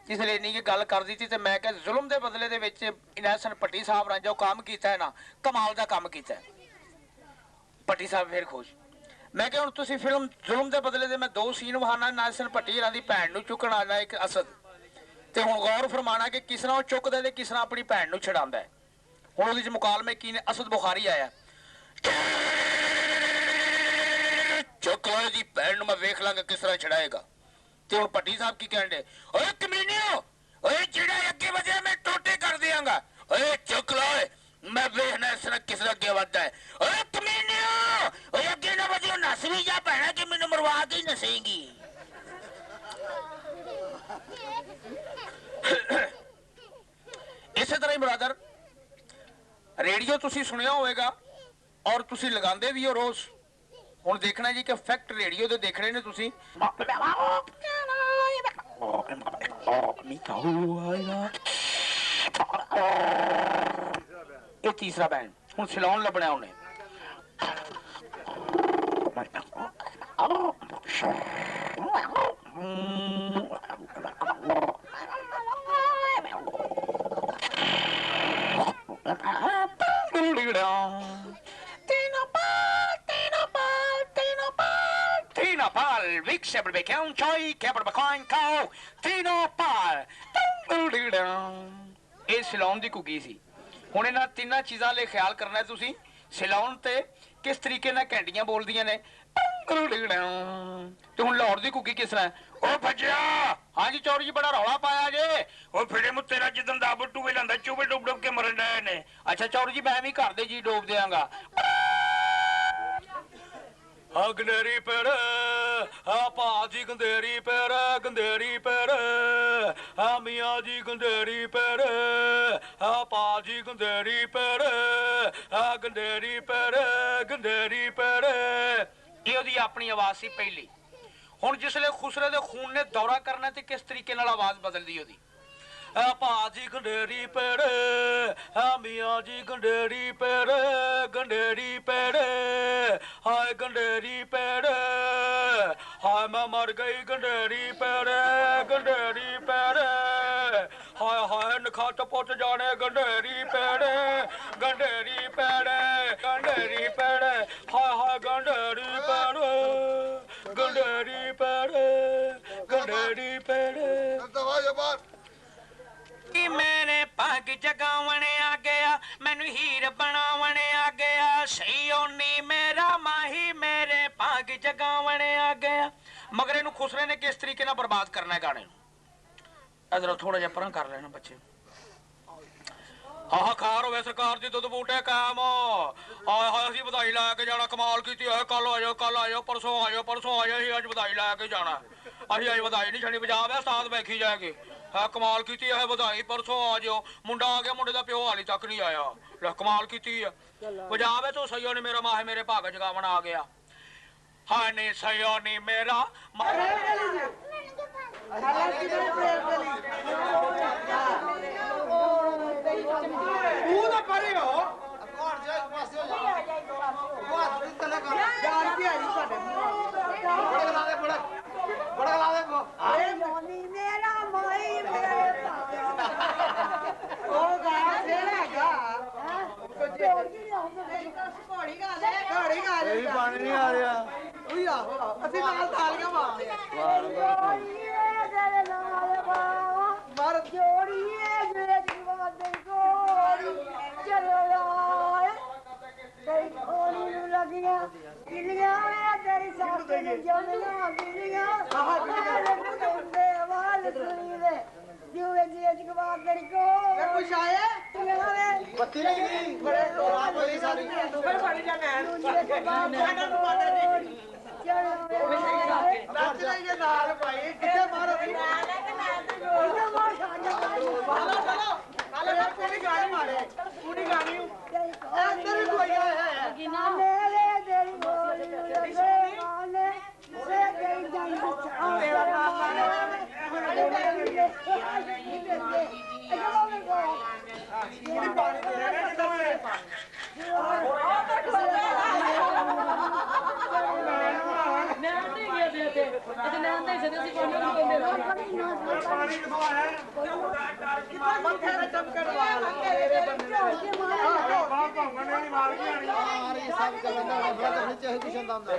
इसलिए नहीं गल कर दी थी। तो मैं क्या जुल्म के बदले दे विच इनैसन भट्टी साहब ने जो काम किया है ना, कमाल का काम किया है। भट्टी साहब फिर खुश। मैं क्या हुण तुसीं फिल्म जुल्म के बदले दे मैं दो सीन वहाना, नासिर भट्टी होरां दी भैन नूं चुकण आना एक असद, तो हुण गौर फरमाना कि किस तरह चुकदा ते किस तरह अपनी भैन नूं छड़ांदा है। हुण उहदे च मुकालमे की ने, असद बुखारी आया चुक लो दी भैन नूं मैं वेख लांगा किस तरह छड़ाएगा। ते हुण भट्टी साहब की कहण दे, ओए कमीनियो, ओए जिहड़ा अगे वधे मैं टोटे कर देंगा, ओए चुक लो, मैं वेखना इस तरह किस तरह अगे वधदा है। ओए कमीनियो, ओए अगे ना वधियो, नस भी जा भैणा कि मैनूं मरवा के ही नसेंगी। इस तरह ही ब्रदर रेडियो तुसी सुनिया होगा और तुसी लगांदे भी हो रोज। हुण देखना जी कि फैक्ट रेडियो दे देखने ने तुसी। ये तीसरा बैंड हुण सिलौन लभना उन्हें। सिलौन की घुग्गी सी। हुण इन्हां तिन्नां चीज़ां ले ख्याल करना है तुसीं। सिलौन ते किस तरीके नाल घंटियां बोलदियां ने। ते हुण लाहौर दी घुग्गी किस तरह? ओ भज्जिया, हाँ जी चौरी जी बड़ा रौला पाया जे। ओ फिरे मु तेरा जिदन दा टूबे लंदा चूबे डुब डुब के मरन डे ने। अच्छा चौरी जी मैं भी घर दे जी डोब देंगा। गंधेरी पेड़ भाजी गंधेरी पेड़ गंधेरी पेड़ मियाँ जी गंधेरी पेड़ भाजी गंधेरी पेड़ गंधेरी पेड़ गंधेरी पेड़। ये ओदी अपनी आवाज सी पहली। हुण जिसले खुसरे दे खून ने दौरा करना ते किस तरीके नाल आवाज बदलदी ओदी। भाजी गंधेरी पेड़ मियाँ जी गंधेरी पेड़ गंधेरी पेड़ हाय गंधेरी पेड़ हाय मैं मर गई गंधेरी पेड़ गंधेरी पेड़ हाय हाय नखत पुट जाने गंधेरी पेड़ गंधेरी पेड़ गंधेरी पेड़ हाय हाय गंधेरी पेड़ गंधेरी पेड़ गंधेरी पेड़। मेरे पग जगावने आ गया मैनू हीर बनावने आ गया सही ओनी मेरा माही मेरे पग जगावने आ गया। मगर इनू खुसरे ने किस तरीके ना बर्बाद करना है गाने। इधर थोड़ा जिहा परां कर लेना बच्चे। हाहाकार होवे सरकार दी दुध बूटे कायम। हाय हाय असीं बधाई लैके जाना कमाल कीती है कल आयो परसों आयो असीं अज बधाई लैके जाना। असीं अज बधाई नहीं छड़ी बजा वे उस्ताद बैखी जाएगी। है कमाल की है बधाई परसों आ जाओ मुंडा आ गया मुंडे का प्यो हाली तक नहीं आया। कमाल की है बजावे तो सही ने मेरा माहे मेरे भाग जगावन आ गया। हाँ नहीं सही नहीं मेरा पानी नहीं आ रहा ਪਾਣੀ ਕਿਥੋਂ ਆਇਆ ਮੱਥੇ ਤੇ ਚਮਕਣ ਵਾਲਾ ਮੇਰੇ ਬੰਦੇ ਬਾਹਰ ਭੌਂਗਣ ਨਹੀਂ ਮਾਰ ਕੇ ਆਣੀ ਸਾਰੀ ਸਭ ਗੱਲਾਂ ਦਾ ਵੱਡਾ ਤਾਂ ਨਹੀਂ ਚਾਹੀਦੀ ਸ਼ੰਦਾ ਹੁੰਦਾ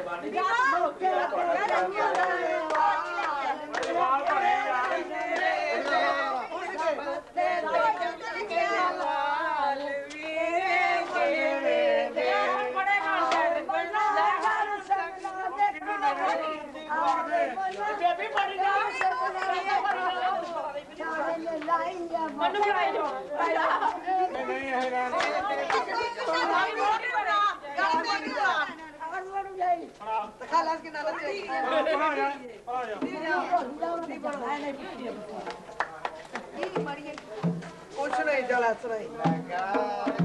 कुछ नहीं चला नहीं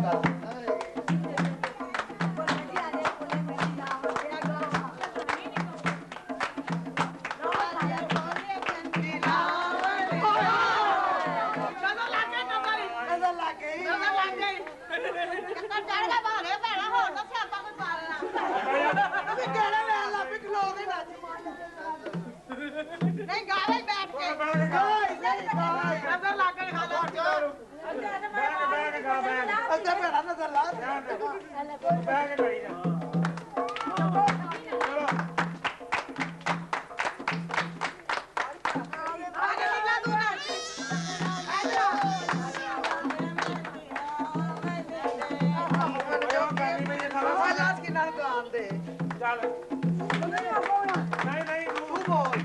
नहीं गावे बैठ के नजर लग गई खाला अंदर मेरा नजर ला बैग करी जा आगे निकला तू ना आवाज की नाल को आंदे ਚੱਲ ਨਹੀਂ ਨਹੀਂ तू बोल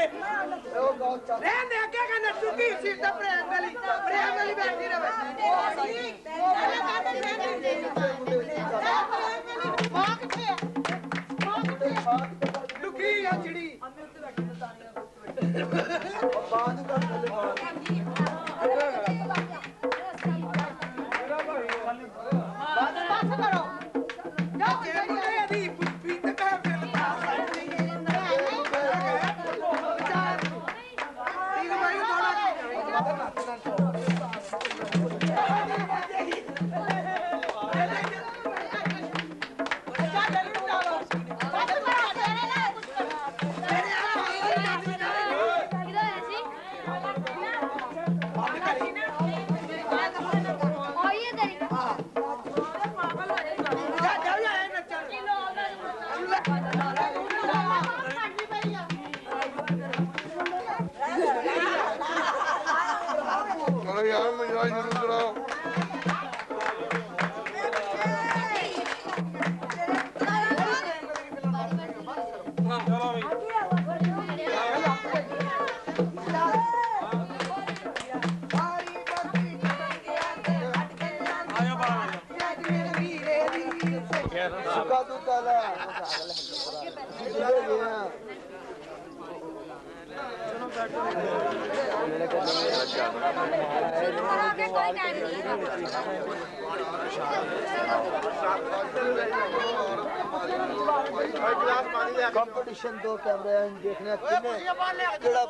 ਰਹਿਣ ਦੇ ਅੱਗੇ ਕਾ ਨੱਟੂ ਕੀ ਸੀਟ ਤੇ ਪ੍ਰੇਮ ਵਾਲੀ ਬੈਠੀ ਰਵੇ ਮਾਂ ਕਿੱਥੇ ਆ ਮਾਂ ਕਿੱਥੇ ਆ ਲੁਕੀ ਆ ਚਿੜੀ ਬਾਦ ਕਰ ਥੱਲੇ ਬਸ ਕਰੋ ਜਾਓ ਜਿਹੜੀ ਇਹਦੀ ਪੁੱਪੀ ਤੇ ਕਹਿ ਫਿਰ यार मजाज जरूर कराओ सुखा तू ताला कंपटीशन दो कैमरे देखने केड़ा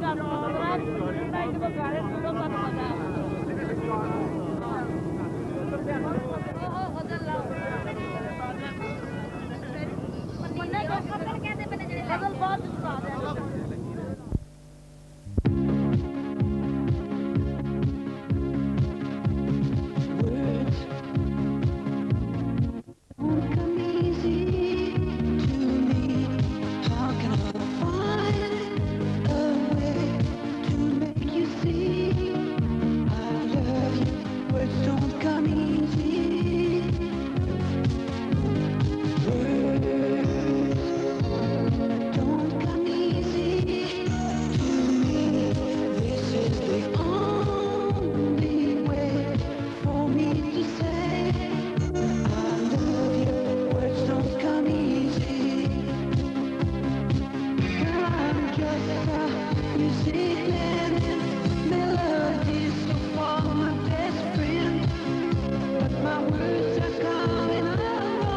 ਕਰ ਦੋ